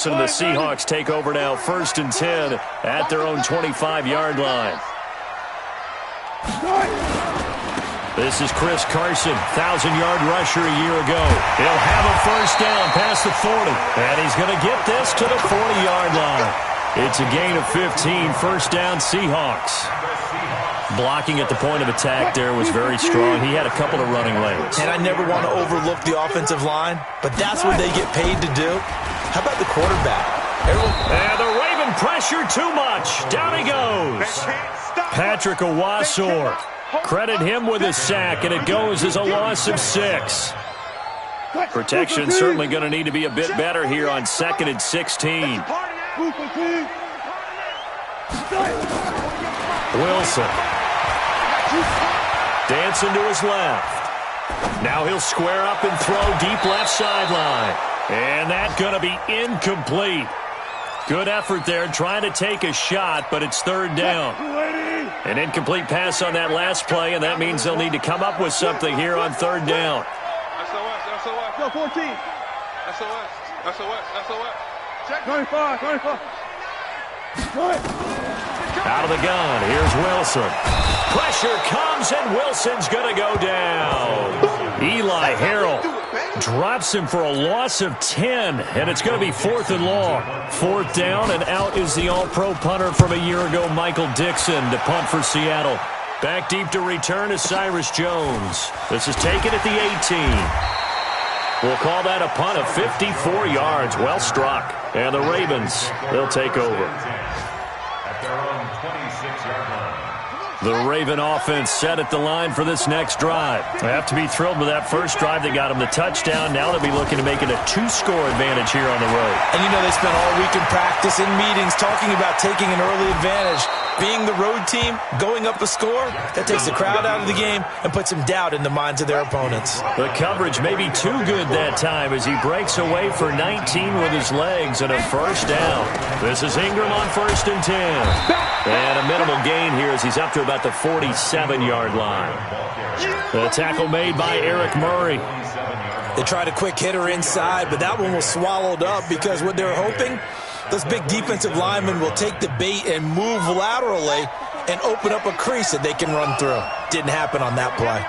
So the Seahawks take over now, 1st and 10 at their own 25-yard line. This is Chris Carson, 1,000-yard rusher a year ago. He'll have a first down past the 40, and he's going to get this to the 40-yard line. It's a gain of 15, first down Seahawks. Blocking at the point of attack there was very strong. He had a couple of running lanes. And I never want to overlook the offensive line, but that's what they get paid to do. How about the quarterback? And the Raven pressure too much. Down he goes. Patrick Owasor. Credit him with a sack, and it goes as a loss of 6. Protection certainly going to need to be a bit better here on 2nd and 16. Wilson. Dancing to his left. Now he'll square up and throw deep left sideline. And that's going to be incomplete. Good effort there trying to take a shot, but it's 3rd down. An incomplete pass on that last play, and that means they'll need to come up with something here on 3rd down. SOS. Go 14. SOS. Check. 25. Out of the gun, here's Wilson. Pressure comes, and Wilson's going to go down. Eli Harrell drops him for a loss of 10, and it's going to be 4th and long. 4th down, and out is the all-pro punter from a year ago, Michael Dixon, to punt for Seattle. Back deep to return is Cyrus Jones. This is taken at the 18. We'll call that a punt of 54 yards. Well struck. And the Ravens, they'll take over. At their own 26-yard line. The Raven offense set at the line for this next drive. They have to be thrilled with that first drive that got them the touchdown. Now they'll be looking to make it a 2-score advantage here on the road. And you know they spent all week in practice, in meetings, talking about taking an early advantage. Being the road team, going up a score, that takes the crowd out of the game and puts some doubt in the minds of their opponents. The coverage may be too good that time as he breaks away for 19 with his legs and a first down. This is Ingram on 1st and 10. And a minimal gain here as he's up to about the 47-yard line. The tackle made by Eric Murray. They tried a quick hitter inside, but that one was swallowed up because what they're hoping, those big defensive linemen will take the bait and move laterally and open up a crease that they can run through. Didn't happen on that play.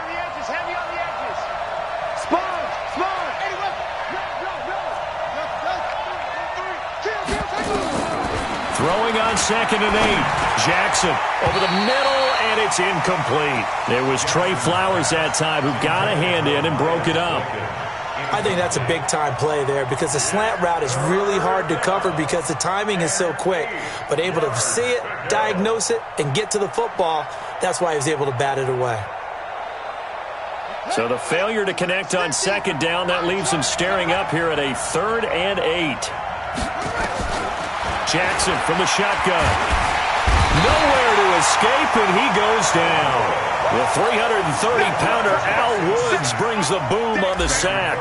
Throwing on 2nd and 8. Jackson over the middle, and it's incomplete. It was Trey Flowers that time who got a hand in and broke it up. I think that's a big-time play there because the slant route is really hard to cover because the timing is so quick. But able to see it, diagnose it, and get to the football, that's why he was able to bat it away. So the failure to connect on 2nd down, that leaves him staring up here at a 3rd and 8. Jackson from the shotgun. Nowhere to escape, and he goes down. The 330-pounder Al Woods brings the boom on the sack.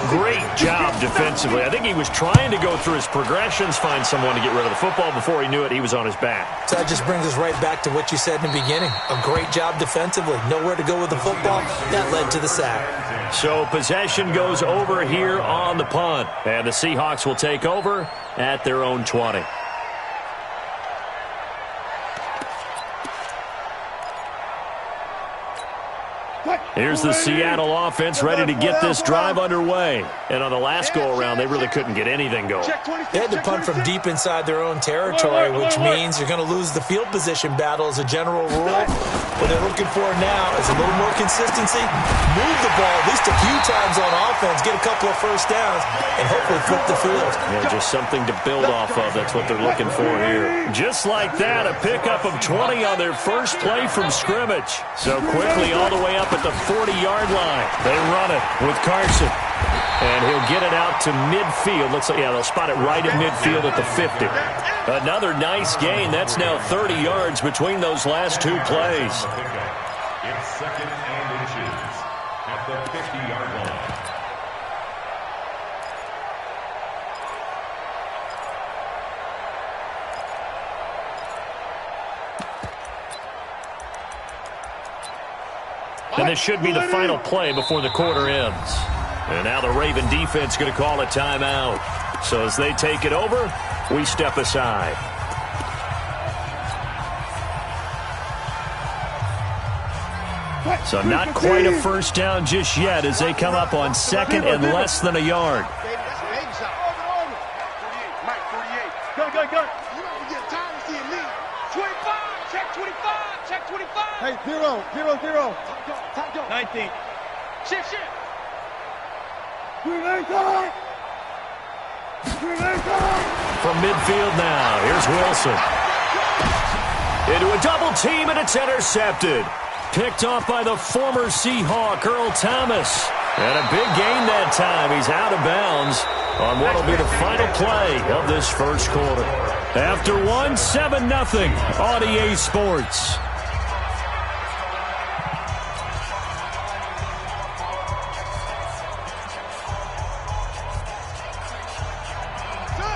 Great job defensively. I think he was trying to go through his progressions, find someone to get rid of the football. Before he knew it, he was on his back. So that just brings us right back to what you said in the beginning. A great job defensively. Nowhere to go with the football. That led to the sack. So possession goes over here on the punt. And the Seahawks will take over at their own 20. Here's the Seattle offense ready to get this drive underway. And on the last go-around, they really couldn't get anything going. They had to punt from deep inside their own territory, which means you're going to lose the field position battle as a general rule. What they're looking for now is a little more consistency, move the ball at least a few times on offense, get a couple of first downs, and hopefully flip the field. Yeah, just something to build off of. That's what they're looking for here. Just like that, a pickup of 20 on their first play from scrimmage. So quickly all the way up at the 40-yard line. They run it with Carson. And he'll get it out to midfield. Looks like, yeah, they'll spot it right at midfield at the 50. Another nice gain. That's now 30 yards between those last two plays. It's 2nd and inches at the 50-yard line. And this should be the final play before the quarter ends. And now the Raven defense going to call a timeout. So as they take it over, we step aside. So not quite a first down just yet as they come up on second and less than a yard. Hey, 0, 0, 0. 19. Shift. From midfield now, here's Wilson. Into a double team, and it's intercepted. Picked off by the former Seahawk, Earl Thomas. And a big gain that time. He's out of bounds on what will be the final play of this first quarter. After 7-0 on EA Sports.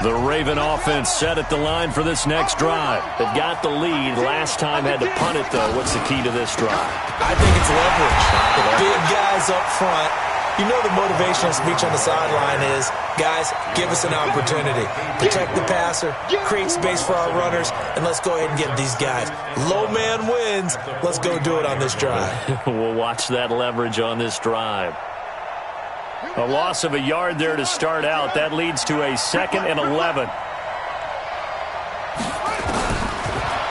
The Raven offense set at the line for this next drive. They've got the lead. Last time had to punt it, though. What's the key to this drive? I think it's leverage. The big guys up front. You know the motivational speech on the sideline is, guys, give us an opportunity. Protect the passer, create space for our runners, and let's go ahead and get these guys. Low man wins. Let's go do it on this drive. We'll watch that leverage on this drive. A loss of a yard there to start out. That leads to a 2nd and 11.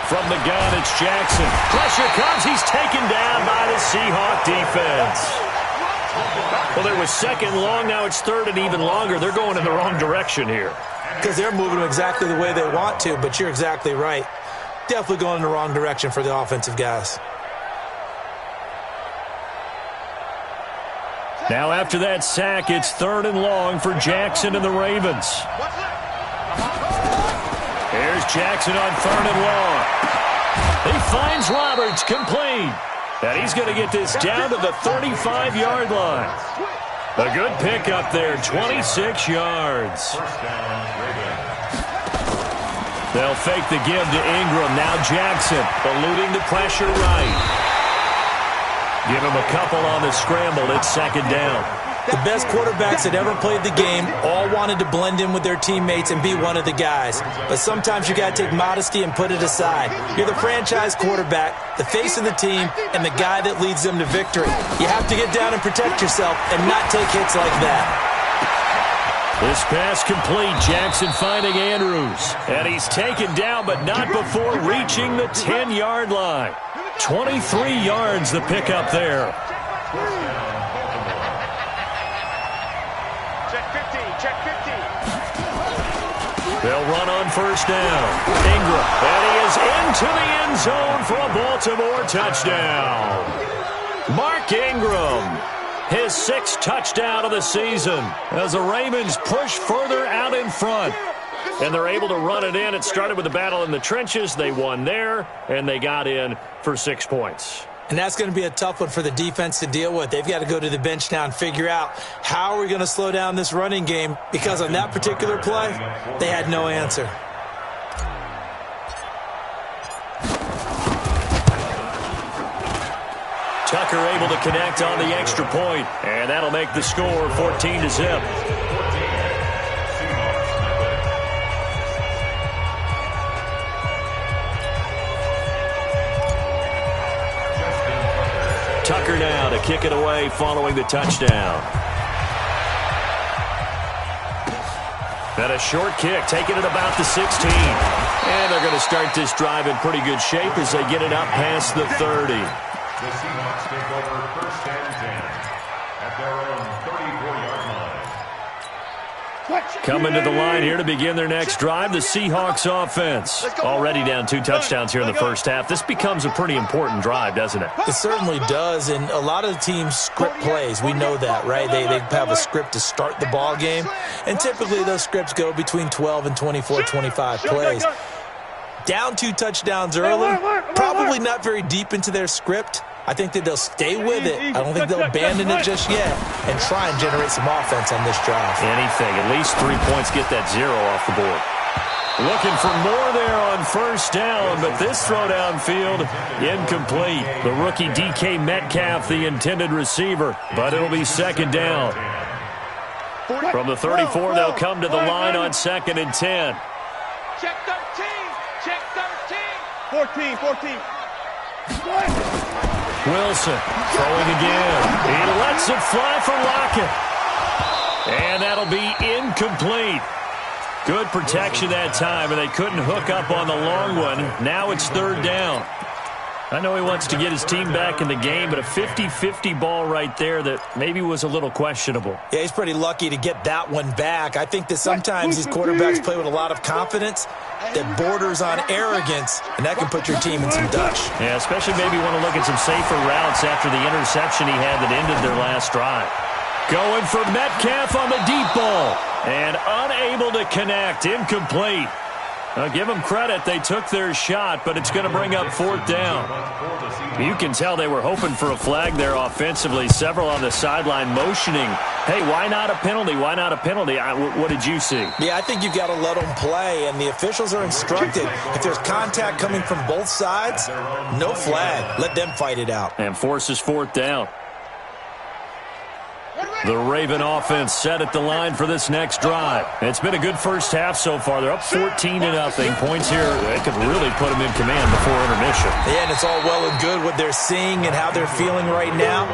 From the gun, it's Jackson. Pressure comes. He's taken down by the Seahawk defense. Well, there was 2nd long. Now it's 3rd and even longer. They're going in the wrong direction here. Because they're moving exactly the way they want to, but you're exactly right. Definitely going in the wrong direction for the offensive guys. Now after that sack, it's 3rd and long for Jackson and the Ravens. Here's Jackson on 3rd and long. He finds Roberts complete. And he's going to get this down to the 35-yard line. A good pickup there, 26 yards. They'll fake the give to Ingram. Now Jackson eluding the pressure right. Give him a couple on the scramble. It's 2nd down. The best quarterbacks that ever played the game all wanted to blend in with their teammates and be one of the guys. But sometimes you got to take modesty and put it aside. You're the franchise quarterback, the face of the team, and the guy that leads them to victory. You have to get down and protect yourself and not take hits like that. This pass complete. Jackson finding Andrews. And he's taken down, but not before reaching the 10-yard line. 23 yards the pickup there. Check 50. They'll run on 1st down. Ingram. And he is into the end zone for a Baltimore touchdown. Mark Ingram. His 6th touchdown of the season as the Ravens push further out in front. And they're able to run it in. It started with a battle in the trenches. They won there, and they got in for 6 points. And that's going to be a tough one for the defense to deal with. They've got to go to the bench now and figure out how are we going to slow down this running game, because on that particular play, they had no answer. Tucker able to connect on the extra point, and that'll make the score 14-0. Tucker now to kick it away following the touchdown. And a short kick, taking it about the 16. And they're going to start this drive in pretty good shape as they get it up past the 30. The Seahawks take over 1st and 10 at their own 34-yard line. Coming to the line here to begin their next drive, the Seahawks offense. Already down 2 touchdowns here in the first half. This becomes a pretty important drive, doesn't it? It certainly does, and a lot of the teams script plays. We know that, right? They have a script to start the ball game, and typically those scripts go between 12 and 24, 25 plays. Down 2 touchdowns early, probably not very deep into their script. I think that they'll stay with it. I don't think they'll abandon it just yet and try and generate some offense on this drive. Anything. At least 3 points, get that 0 off the board. Looking for more there on 1st down, but this throw downfield, incomplete. The rookie DK Metcalf, the intended receiver, but it'll be 2nd down. From the 34, they'll come to the line on 2nd and 10. Check 13. Check 13. 14. Wilson throwing again. He lets it fly for Lockett. And that'll be incomplete. Good protection that time, and they couldn't hook up on the long one. Now it's 3rd down. I know he wants to get his team back in the game, but a 50-50 ball right there that maybe was a little questionable. Yeah, he's pretty lucky to get that one back. I think that sometimes these quarterbacks play with a lot of confidence that borders on arrogance, and that can put your team in some dutch. Yeah, especially maybe want to look at some safer routes after the interception he had that ended their last drive. Going for Metcalf on the deep ball, and unable to connect, incomplete. I'll give them credit. They took their shot, but it's going to bring up 4th down. You can tell they were hoping for a flag there offensively. Several on the sideline motioning, hey, why not a penalty? Why not a penalty? What did you see? Yeah, I think you've got to let them play, and the officials are instructed. If there's contact coming from both sides, no flag. Let them fight it out. And forces 4th down. The Raven offense set at the line for this next drive. It's been a good first half so far. They're up 14-0. Points here, they could really put them in command before intermission. Yeah, and it's all well and good what they're seeing and how they're feeling right now.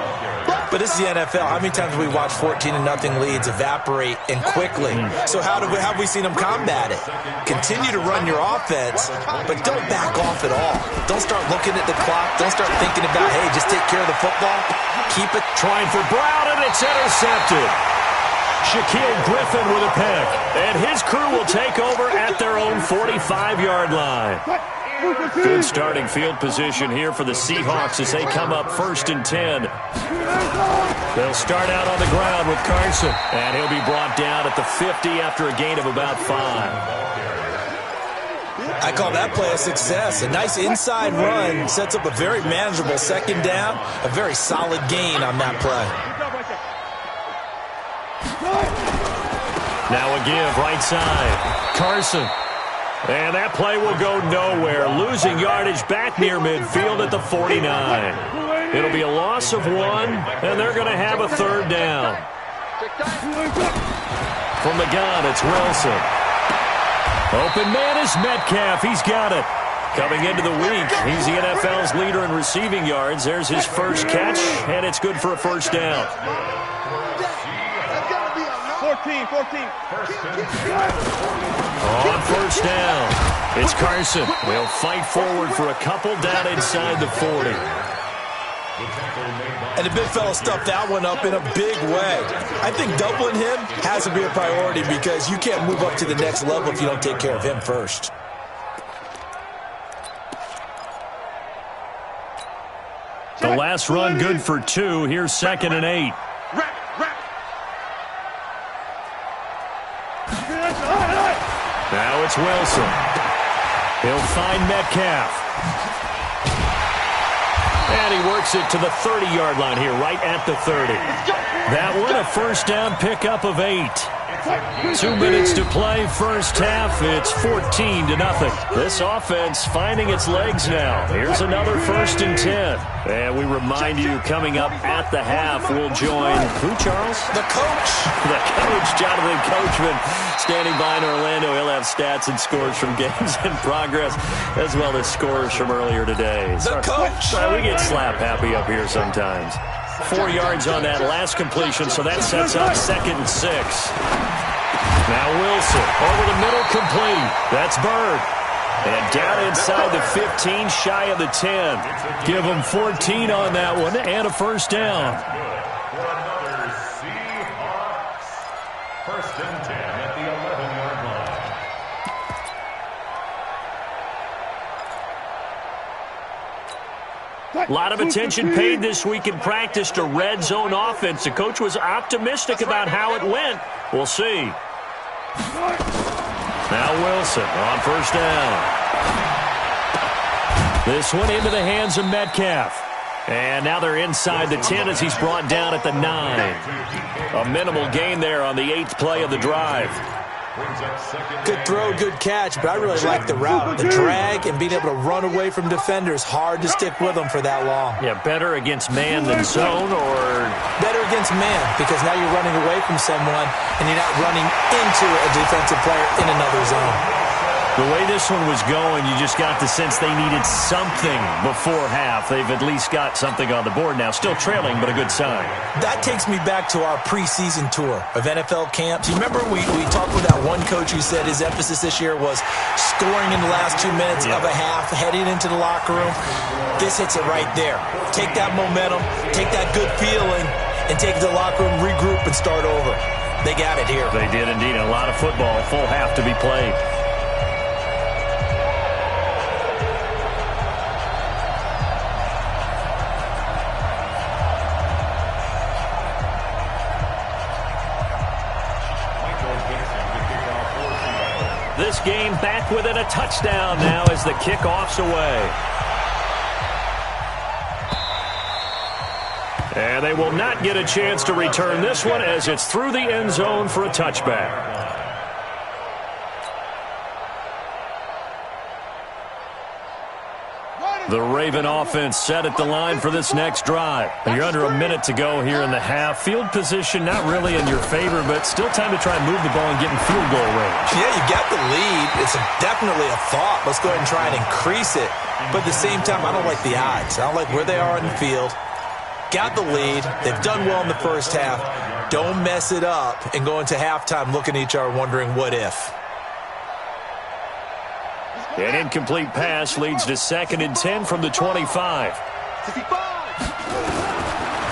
But this is the NFL. How many times have we watched 14-0 leads evaporate and quickly? So how have we seen them combat it? Continue to run your offense, but don't back off at all. Don't start looking at the clock. Don't start thinking about, hey, just take care of the football. Keep it. Trying for Brown, and it's intercepted. Shaquille Griffin with a pick. And his crew will take over at their own 45-yard line. Good starting field position here for the Seahawks as they come up 1st and 10. They'll start out on the ground with Carson, and he'll be brought down at the 50 after a gain of about 5. I call that play a success. A nice inside run sets up a very manageable 2nd down, a very solid gain on that play. Now a give right side. Carson. And that play will go nowhere. Losing yardage back near midfield at the 49. It'll be a loss of 1, and they're going to have a 3rd down. From the gun, it's Wilson. Open man is Metcalf. He's got it. Coming into the week, he's the NFL's leader in receiving yards. There's his first catch, and it's good for a 1st down. 14. On 1st down, it's Carson. They'll fight forward for a couple down inside the 40. And the big fella stuffed that one up in a big way. I think doubling him has to be a priority because you can't move up to the next level if you don't take care of him first. The last run good for 2. Here's 2nd and 8. Now it's Wilson. He'll find Metcalf. And he works it to the 30-yard line here, right at the 30. That one, a 1st down pickup of 8. 2 minutes to play, first half. It's 14-0. This offense finding its legs now. Here's another 1st and 10. And we remind you, coming up at the half, we'll join who, Charles? The coach. The coach, Jonathan Coachman, standing by in Orlando. He'll have stats and scores from games in progress, as well as scores from earlier today. The coach. We get slap happy up here sometimes. 4 yards on that last completion, so that sets up 2nd and 6. Now Wilson over the middle, complete. That's Bird. And down inside the 15, shy of the 10. Give them 14 on that one and a 1st down. For another Seahawks 1st and 10 at the 11-yard line. A lot of attention paid this week in practice to red zone offense. The coach was optimistic about how it went. We'll see. Now Wilson on 1st down. This one into the hands of Metcalf. And now they're inside the 10 as he's brought down at the 9. A minimal gain there on the 8th play of the drive. Good throw, good catch, but I really like the route. The drag and being able to run away from defenders, hard to stick with them for that long. Yeah, better against man than zone, or? Better against man, because now you're running away from someone and you're not running into a defensive player in another zone. The way this one was going, you just got the sense they needed something before half. They've at least got something on the board now. Still trailing, but a good sign. That takes me back to our preseason tour of NFL camps. You remember we talked with that one coach who said his emphasis this year was scoring in the last 2 minutes of a half, heading into the locker room. This hits it right there. Take that momentum, take that good feeling, and take it to the locker room, regroup, and start over. They got it here. They did indeed. A lot of football, full half to be played. This game back within a touchdown now as the kickoff's away. And they will not get a chance to return this one as it's through the end zone for a touchback. The Raven offense set at the line for this next drive. You're under a minute to go here in the half. Field position not really in your favor, but still time to try and move the ball and get in field goal range. Yeah, you got the lead. It's definitely a thought. Let's go ahead and try and increase it. But at the same time, I don't like the odds. I don't like where they are in the field. Got the lead. They've done well in the first half. Don't mess it up and go into halftime looking at each other wondering what if. An incomplete pass leads to 2nd and 10 from the 25.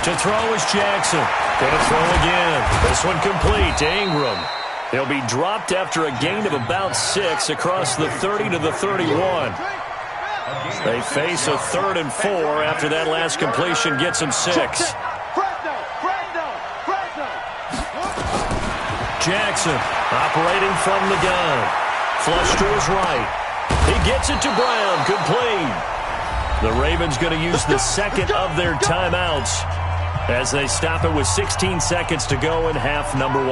To throw is Jackson. Gonna throw again. This one complete to Ingram. He'll be dropped after a gain of about 6 across the 30 to the 31. They face a 3rd and 4 after that last completion gets him 6. Jackson operating from the gun. Flush to his right. He gets it to Brown. Complete. The Ravens going to use the second of their timeouts as they stop it with 16 seconds to go in half number 1.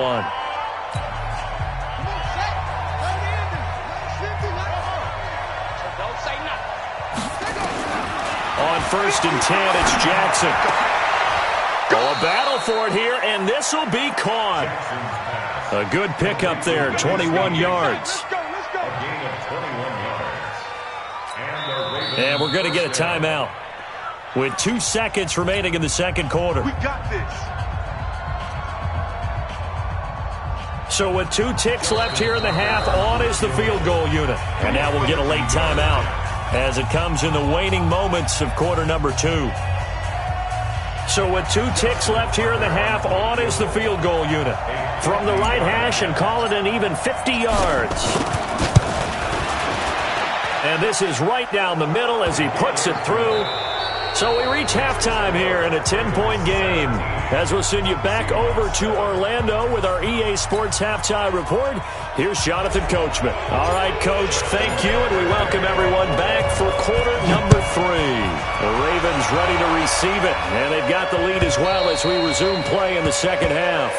On 1st and 10, it's Jackson. Oh, a battle for it here, and this will be caught. A good pickup there, 21 yards. And we're going to get a timeout with 2 seconds remaining in the second quarter. We got this. So with 2 ticks left here in the half, on is the field goal unit. And now we'll get a late timeout as it comes in the waning moments of quarter number 2. So with 2 ticks left here in the half, on is the field goal unit. From the right hash and call it an even 50 yards. And this is right down the middle as he puts it through. So we reach halftime here in a 10-point game. As we'll send you back over to Orlando with our EA Sports Halftime Report, here's Jonathan Coachman. All right, Coach, thank you, and we welcome everyone back for quarter number 3. The Ravens ready to receive it, and they've got the lead as well as we resume play in the second half.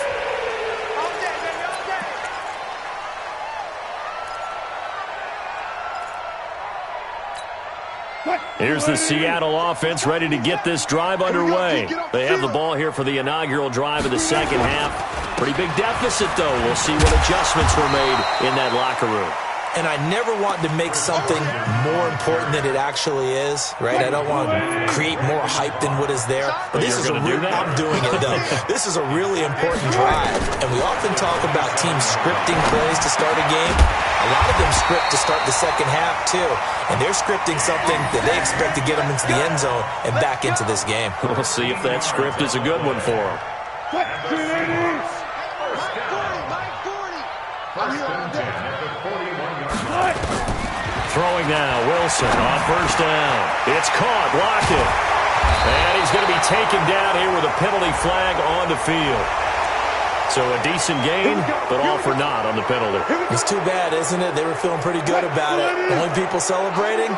Here's the Seattle offense ready to get this drive underway. They have the ball here for the inaugural drive of the second half. Pretty big deficit, though. We'll see what adjustments were made in that locker room. And I never want to make something more important than it actually is, right? I don't want to create more hype than what is there. But this is I'm doing it, though. This is a really important drive. And we often talk about teams scripting plays to start a game. A lot of them script to start the second half, too. And they're scripting something that they expect to get them into the end zone and back into this game. We'll see if that script is a good one for them. Throwing now, Wilson on 1st down. It's caught, blocked it. And he's going to be taken down here with a penalty flag on the field. So a decent gain, but all for naught on the penalty. It's too bad, isn't it? They were feeling pretty good about it. The only people celebrating,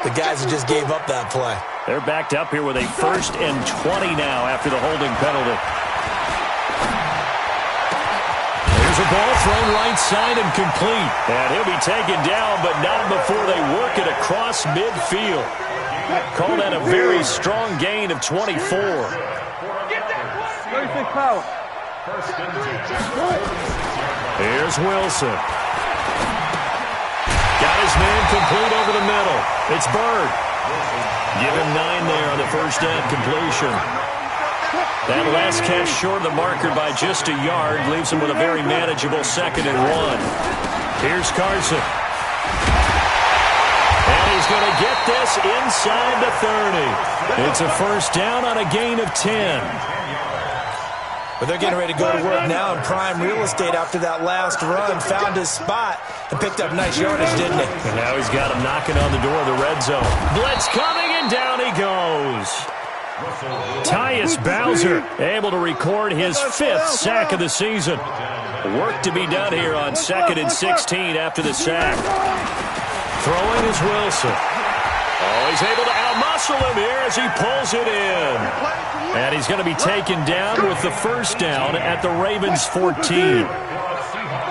the guys who just gave up that play. They're backed up here with a 1st and 20 now after the holding penalty. There's a ball thrown right side and complete. And he'll be taken down, but not before they work it across midfield. Call that a very strong gain of 24. 36 power. Here's Wilson. Got his man complete over the middle. It's Bird. Give him 9 there on the first down completion. That last catch short of the marker by just a yard leaves him with a very manageable 2nd and 1. Here's Carson. And he's going to get this inside the 30. It's a first down on a gain of 10. But they're getting ready to go to work now in prime real estate after that last run. Found his spot and picked up nice yardage, didn't he? And now he's got him knocking on the door of the red zone. Blitz coming, and down he goes. Tyus Bowser able to record his 5th sack of the season. Work to be done here on 2nd and 16 after the sack. Throwing is Wilson. Oh, he's able to outmuscle him here as he pulls it in. And he's going to be taken down with the first down at the Ravens' 14.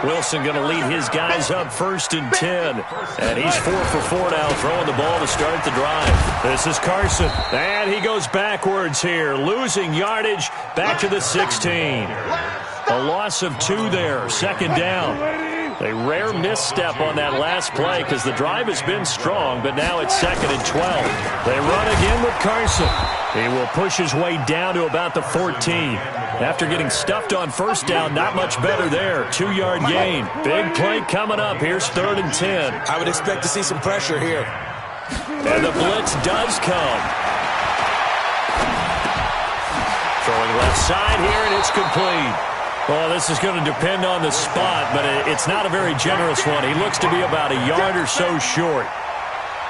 Wilson going to lead his guys up 1st and 10. And he's 4 for 4 now, throwing the ball to start the drive. This is Carson. And he goes backwards here, losing yardage back to the 16. A loss of 2 there, 2nd down. A rare misstep on that last play because the drive has been strong, but now it's 2nd and 12. They run again with Carson. He will push his way down to about the 14. After getting stuffed on first down, not much better there. 2-yard gain. Big play coming up. Here's 3rd and 10. I would expect to see some pressure here. And the blitz does come. Throwing left side here, and it's complete. Well, this is going to depend on the spot, but it's not a very generous one. He looks to be about a yard or so short.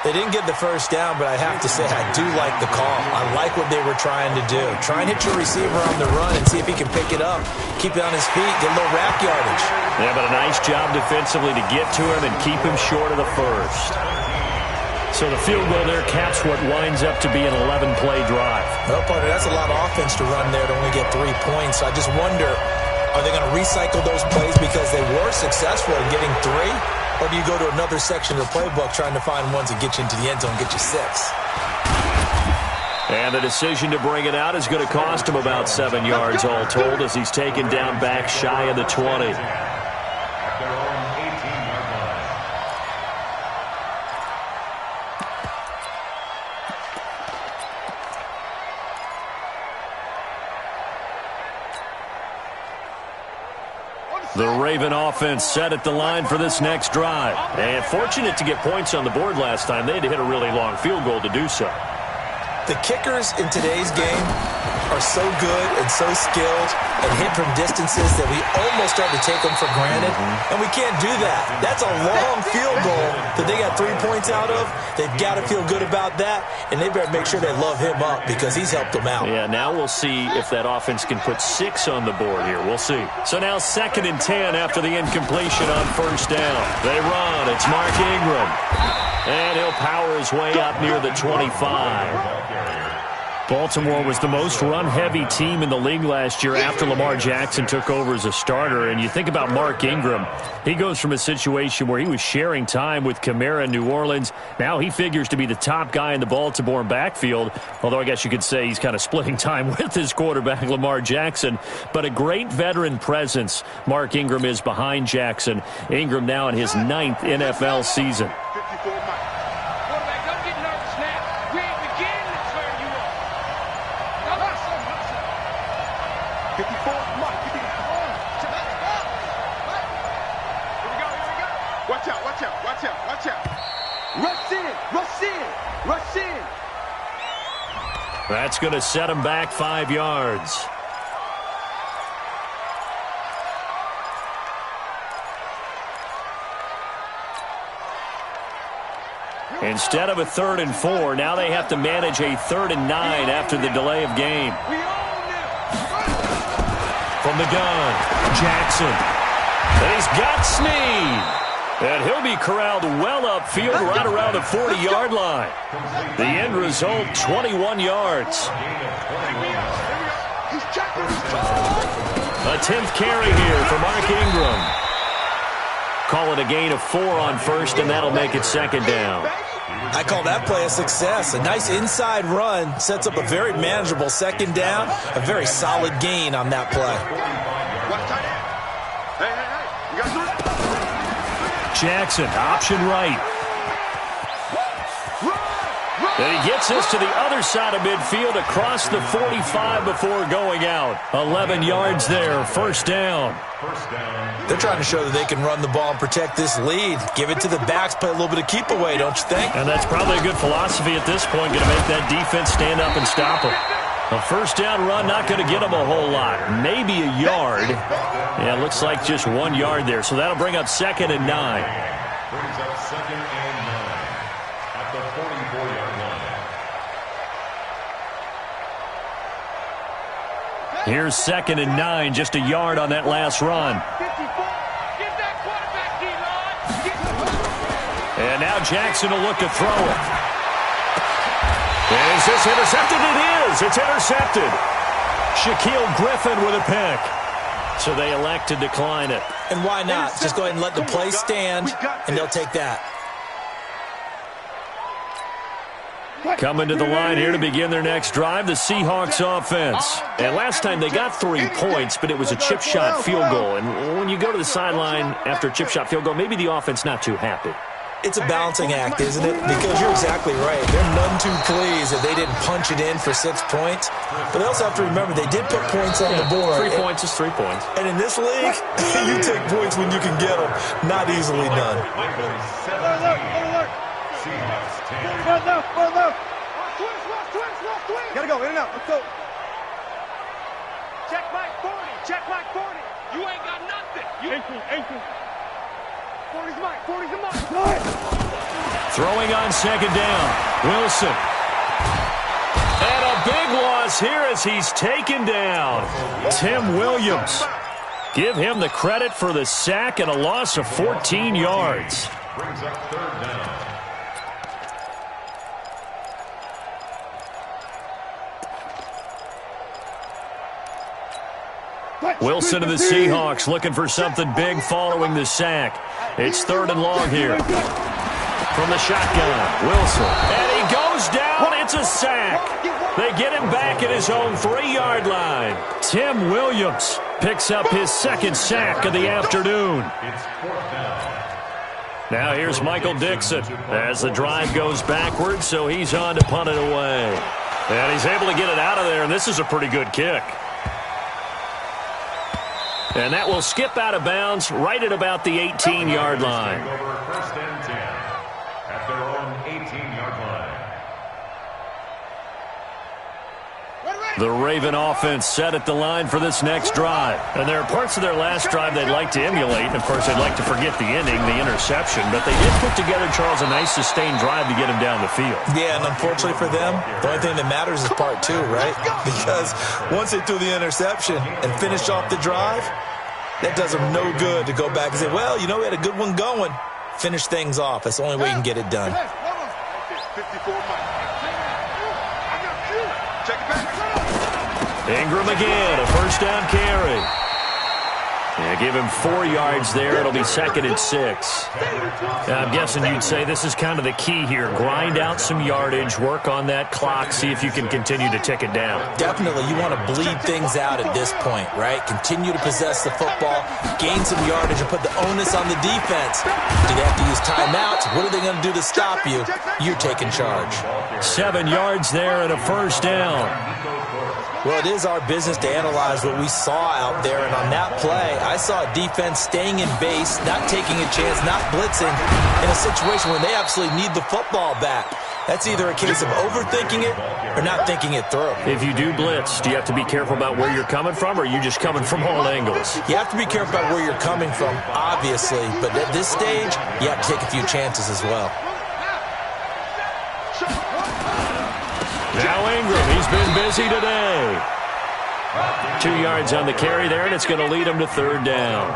They didn't get the first down, but I have to say I do like the call. I like what they were trying to do. Try and hit your receiver on the run and see if he can pick it up. Keep it on his feet, get a little rack yardage. Yeah, but a nice job defensively to get to him and keep him short of the first. So the field goal there caps what winds up to be an 11-play drive. Well, partner, that's a lot of offense to run there to only get 3 points. So I just wonder, are they going to recycle those plays because they were successful in getting 3? Or do you go to another section of the playbook trying to find ones that get you into the end zone, get you 6? And the decision to bring it out is going to cost him about 7 yards all told as he's taken down back shy of the 20. The Raven offense set at the line for this next drive. And fortunate to get points on the board last time. They had to hit a really long field goal to do so. The kickers in today's game are so good and so skilled and hit from distances that we almost start to take them for granted. And we can't do that. That's a long field goal that they got 3 points out of. They've got to feel good about that, and they better make sure they love him up because he's helped them out. Yeah, now we'll see if that offense can put 6 on the board here. We'll see. So now 2nd and 10 after the incompletion on first down. They run. It's Mark Ingram. And he'll power his way up near the 25. Baltimore was the most run-heavy team in the league last year after Lamar Jackson took over as a starter. And you think about Mark Ingram, he goes from a situation where he was sharing time with Kamara in New Orleans. Now he figures to be the top guy in the Baltimore backfield, although I guess you could say he's kind of splitting time with his quarterback, Lamar Jackson. But a great veteran presence Mark Ingram is behind Jackson. Ingram now in his 9th NFL season. 54, Mike. Watch out, watch out, watch out, watch out. Rush in, rush in, rush in. That's going to set him back 5 yards. Instead of a 3rd and 4, now they have to manage a 3rd and 9 after the delay of game. From the gun, Jackson. And he's got Snead. And he'll be corralled well upfield right around the 40-yard line. The end result, 21 yards. A 10th carry here for Mark Ingram. Call it a gain of 4 on first, and that'll make it second down. I call that play a success. A nice inside run sets up a very manageable second down, a very solid gain on that play. Jackson, option right. And he gets this to the other side of midfield across the 45 before going out. 11 yards there, first down. They're trying to show that they can run the ball and protect this lead. Give it to the backs, play a little bit of keep away, don't you think? And that's probably a good philosophy at this point, going to make that defense stand up and stop them. A first down run, not going to get them a whole lot. Maybe a yard. Yeah, it looks like just 1 yard there. So that'll bring up 2nd and 9. Brings up 2nd and 9 at the 44-yard line. Here's 2nd and 9, just a yard on that last run. And now Jackson will look to throw it. And is this intercepted? It is. It's intercepted. Shaquille Griffin with a pick. So they elect to decline it. And why not? Just go ahead and let the play stand, and they'll take that. Coming to the line here to begin their next drive, the Seahawks offense. And last time they got 3 points, but it was a chip shot field goal. And when you go to the sideline after a chip shot field goal, maybe the offense not too happy. It's a balancing act, isn't it? Because you're exactly right. They're none too pleased that they didn't punch it in for 6 points. But they also have to remember they did put points on the board. 3 points is 3 points. And in this league, you take points when you can get them. Not easily done. Seahawks 10. Gotta go, in and out. Let's go. Check Mike 40. Check Mike 40. You ain't got nothing. 18. 40's Mike. 40's Mike. Throwing on 2nd down. Wilson. And a big loss here as he's taken down. Tim Williams. Give him the credit for the sack and a loss of 14 yards. Brings up 3rd down. Wilson and the Seahawks looking for something big following the sack. It's 3rd and long here. From the shotgun, Wilson. And he goes down. It's a sack. They get him back at his own 3-yard line. Tim Williams picks up his 2nd sack of the afternoon. It's 4th down. Now here's Michael Dixon as the drive goes backwards, so he's on to punt it away. And he's able to get it out of there, and this is a pretty good kick. And that will skip out of bounds right at about the 18-yard line. Over 1st and 10 at their own 18-yard line. The Raven offense set at the line for this next drive. And there are parts of their last drive they'd like to emulate. And of course, they'd like to forget the ending, the interception. But they did put together, Charles, a nice sustained drive to get him down the field. Yeah, and unfortunately for them, the only thing that matters is part 2, right? Because once they threw the interception and finished off the drive, that does them no good to go back and say, well, you know, we had a good one going. Finish things off. That's the only way you can get it done. 54 Mike. Check it back. Ingram again, a first down carry. Yeah, give him 4 yards there. It'll be 2nd and 6. I'm guessing you'd say this is kind of the key here. Grind out some yardage, work on that clock, see if you can continue to tick it down. Definitely, you want to bleed things out at this point, right? Continue to possess the football, gain some yardage, and put the onus on the defense. Do they have to use timeouts? What are they going to do to stop you? You're taking charge. 7 yards there and a first down. Well, it is our business to analyze what we saw out there, and on that play, I saw a defense staying in base, not taking a chance, not blitzing, in a situation where they absolutely need the football back. That's either a case of overthinking it or not thinking it through. If you do blitz, do you have to be careful about where you're coming from, or are you just coming from all angles? You have to be careful about where you're coming from, obviously, but at this stage, you have to take a few chances as well. Now Ingram, he's been busy today. 2 yards on the carry there, and it's going to lead him to 3rd down.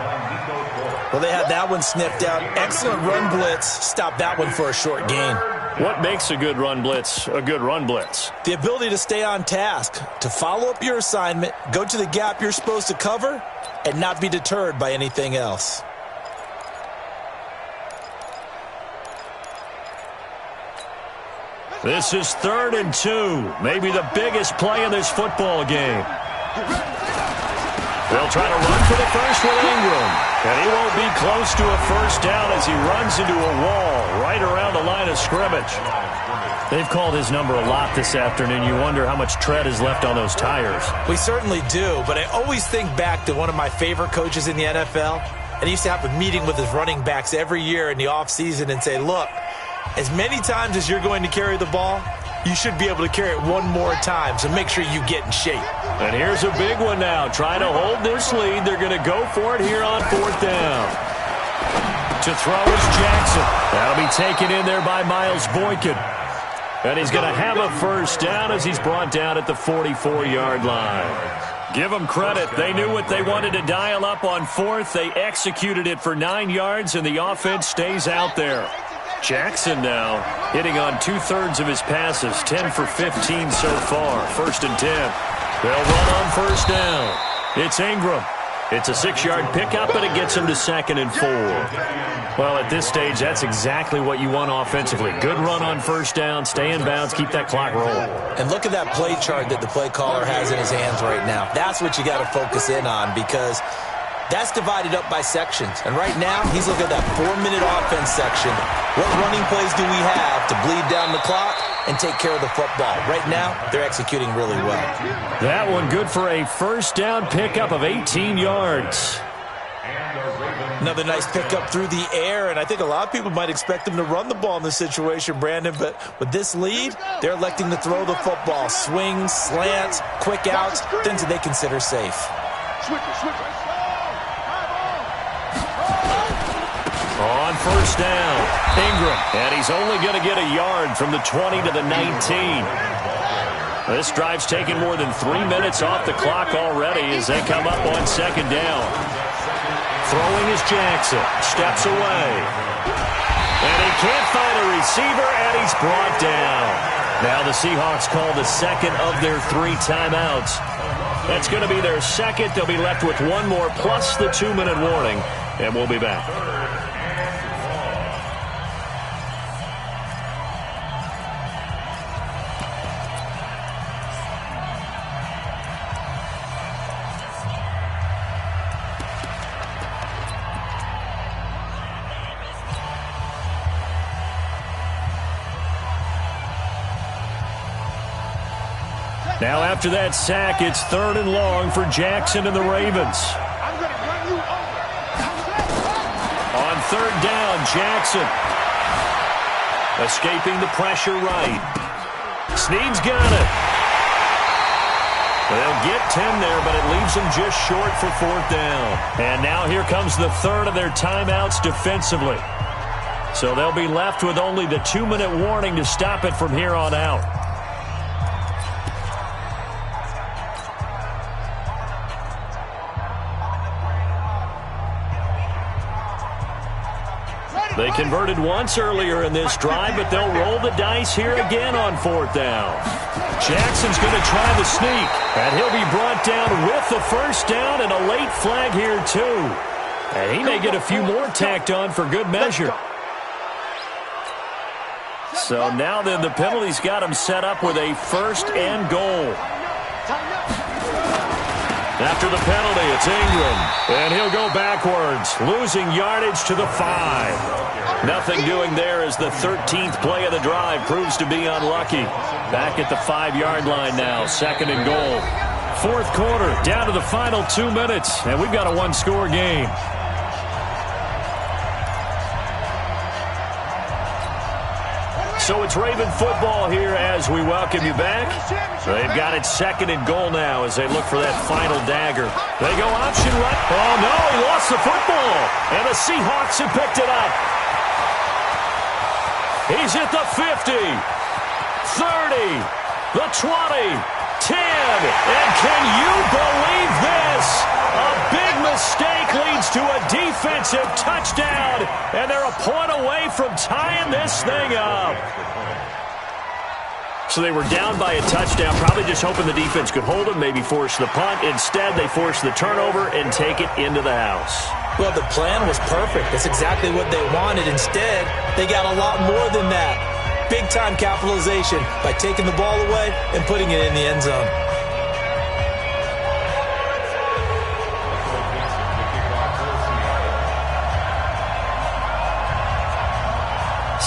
Well, they had that one sniffed out. Excellent run blitz. Stop that one for a short gain. What makes a good run blitz a good run blitz? The ability to stay on task, to follow up your assignment, go to the gap you're supposed to cover, and not be deterred by anything else. This is 3rd and 2, maybe the biggest play in this football game. They'll try to run for the first with Ingram, and he won't be close to a first down as he runs into a wall right around the line of scrimmage. They've called his number a lot this afternoon. You wonder how much tread is left on those tires. We certainly do, but I always think back to one of my favorite coaches in the NFL, and he used to have a meeting with his running backs every year in the offseason and say, look, as many times as you're going to carry the ball, you should be able to carry it one more time, so make sure you get in shape. And here's a big one now. Trying to hold this lead. They're going to go for it here on 4th down. To throw is Jackson. That'll be taken in there by Miles Boykin. And he's going to have a first down as he's brought down at the 44-yard line. Give them credit. They knew what they wanted to dial up on 4th. They executed it for 9 yards, and the offense stays out there. Jackson now hitting on 2/3 of his passes, 10 for 15 so far. 1st and 10. They'll run on first down. It's Ingram. It's a 6-yard pickup, and it gets him to 2nd and 4. Well, at this stage, that's exactly what you want offensively. Good run on first down, stay in bounds, keep that clock rolling. And look at that play chart that the play caller has in his hands right now. That's what you got to focus in on, because that's divided up by sections. And right now, he's looking at that 4-minute offense section. What running plays do we have to bleed down the clock and take care of the football? Right now, they're executing really well. That one good for a first down pickup of 18 yards. Another nice pickup through the air, and I think a lot of people might expect them to run the ball in this situation, Brandon, but with this lead, they're electing to throw the football. Swings, slants, quick outs, things that they consider safe. On first down, Ingram, and he's only going to get a yard from the 20 to the 19. This drive's taken more than 3 minutes off the clock already as they come up on 2nd down. Throwing is Jackson, steps away. And he can't find a receiver, and he's brought down. Now the Seahawks call the second of their 3 timeouts. That's going to be their second. They'll be left with one more plus the 2-minute warning, and we'll be back. Now after that sack, it's 3rd and long for Jackson and the Ravens. On 3rd down, Jackson. Escaping the pressure right. Snead's got it. They'll get 10 there, but it leaves them just short for 4th down. And now here comes the 3rd of their timeouts defensively. So they'll be left with only the 2-minute warning to stop it from here on out. They converted once earlier in this drive, but they'll roll the dice here again on 4th down. Jackson's going to try the sneak, and he'll be brought down with the first down and a late flag here too. And he may get a few more tacked on for good measure. So now then the penalty's got him set up with a 1st and goal. After the penalty, it's Ingram, and he'll go backwards, losing yardage to the 5. Nothing doing there as the 13th play of the drive proves to be unlucky. Back at the 5-yard line now, 2nd and goal. 4th quarter, down to the final 2 minutes, and we've got a 1-score game. So it's Raven football here as we welcome you back. They've got it 2nd and goal now as they look for that final dagger. They go option right. Oh, no, he lost the football. And the Seahawks have picked it up. He's at the 50, 30, the 20, 10. And can you believe this? A big mistake leads to a defensive touchdown, and they're a point away from tying this thing up. So they were down by a touchdown, probably just hoping the defense could hold them, maybe force the punt. Instead, they force the turnover and take it into the house. Well, the plan was perfect. That's exactly what they wanted. Instead, they got a lot more than that. Big-time capitalization by taking the ball away and putting it in the end zone.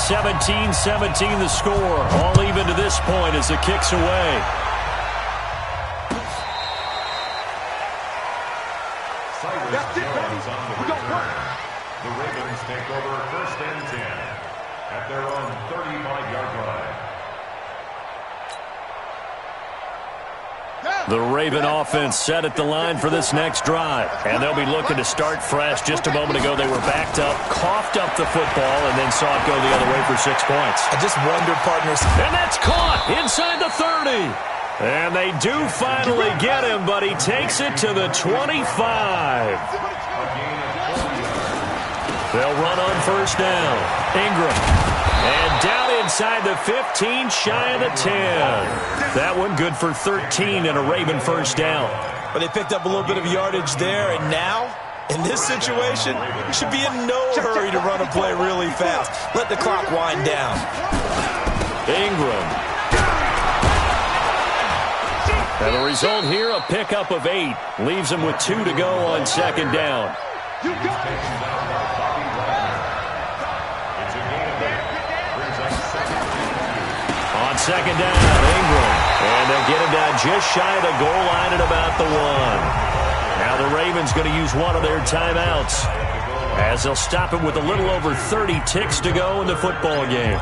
17-17 the score. All even to this point as the kick's away. That's it, baby. We got work. The Ravens take over 1st and 10 at their own 35-yard line. The Raven offense set at the line for this next drive. And they'll be looking to start fresh. Just a moment ago, they were backed up, coughed up the football, and then saw it go the other way for 6 points. I just wonder, partners. And that's caught inside the 30. And they do finally get him, but he takes it to the 25. They'll run on 1st down. Ingram. And down inside the 15, shy of the 10. That one good for 13 and a Raven 1st down. But they picked up a little bit of yardage there, and now, in this situation, you should be in no hurry to run a play really fast. Let the clock wind down. Ingram. And the result here, a pickup of 8. Leaves him with 2 to go on 2nd down. You got it. On 2nd down, Ingram. And they'll get him down just shy of the goal line at about the 1. Now the Ravens going to use one of their timeouts as they'll stop it with a little over 30 ticks to go in the football game.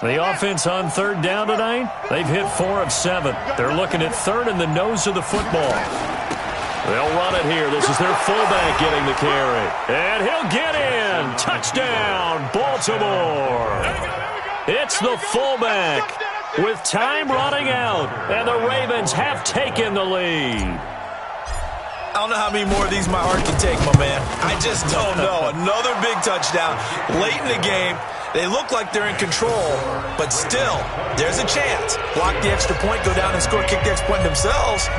The offense on 3rd down tonight, they've hit 4 of 7. They're looking at 3rd in the nose of the football. They'll run it here. This is their fullback getting the carry. And he'll get in. Touchdown, Baltimore. It's the fullback with time running out. And the Ravens have taken the lead. I don't know how many more of these my heart can take, my man. I just don't know. Another big touchdown late in the game. They look like they're in control, but still, there's a chance. Block the extra point, go down and score, kick the extra point themselves.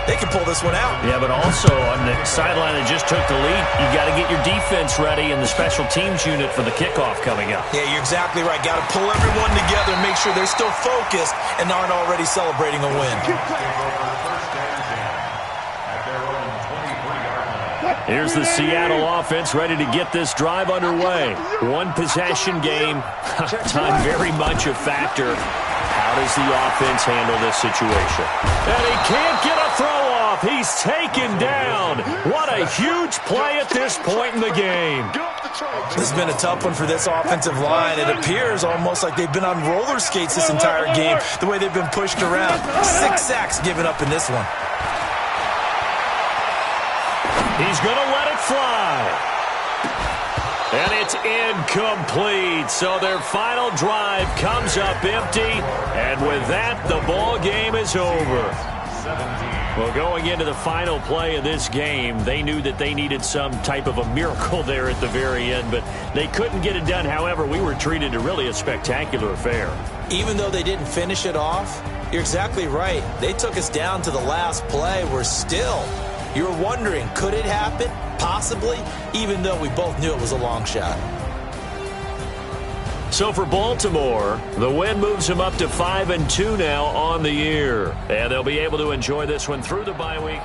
They can pull this one out. Yeah, but also on the sideline that just took the lead, you got to get your defense ready and the special teams unit for the kickoff coming up. Yeah, you're exactly right. Got to pull everyone together, make sure they're still focused and aren't already celebrating a win. Here's the Seattle offense ready to get this drive underway. One possession game. Time very much a factor. How does the offense handle this situation? And he can't get a throw off. He's taken down. What a huge play at this point in the game. This has been a tough one for this offensive line. It appears almost like they've been on roller skates this entire game, the way they've been pushed around. 6 sacks given up in this one. He's going to let it fly. And it's incomplete. So their final drive comes up empty. And with that, the ball game is over. Well, going into the final play of this game, they knew that they needed some type of a miracle there at the very end, but they couldn't get it done. However, we were treated to really a spectacular affair. Even though they didn't finish it off, you're exactly right. They took us down to the last play. We're still... You're wondering, could it happen? Possibly, even though we both knew it was a long shot. So for Baltimore, the win moves them up to 5-2 now on the year. And they'll be able to enjoy this one through the bye week.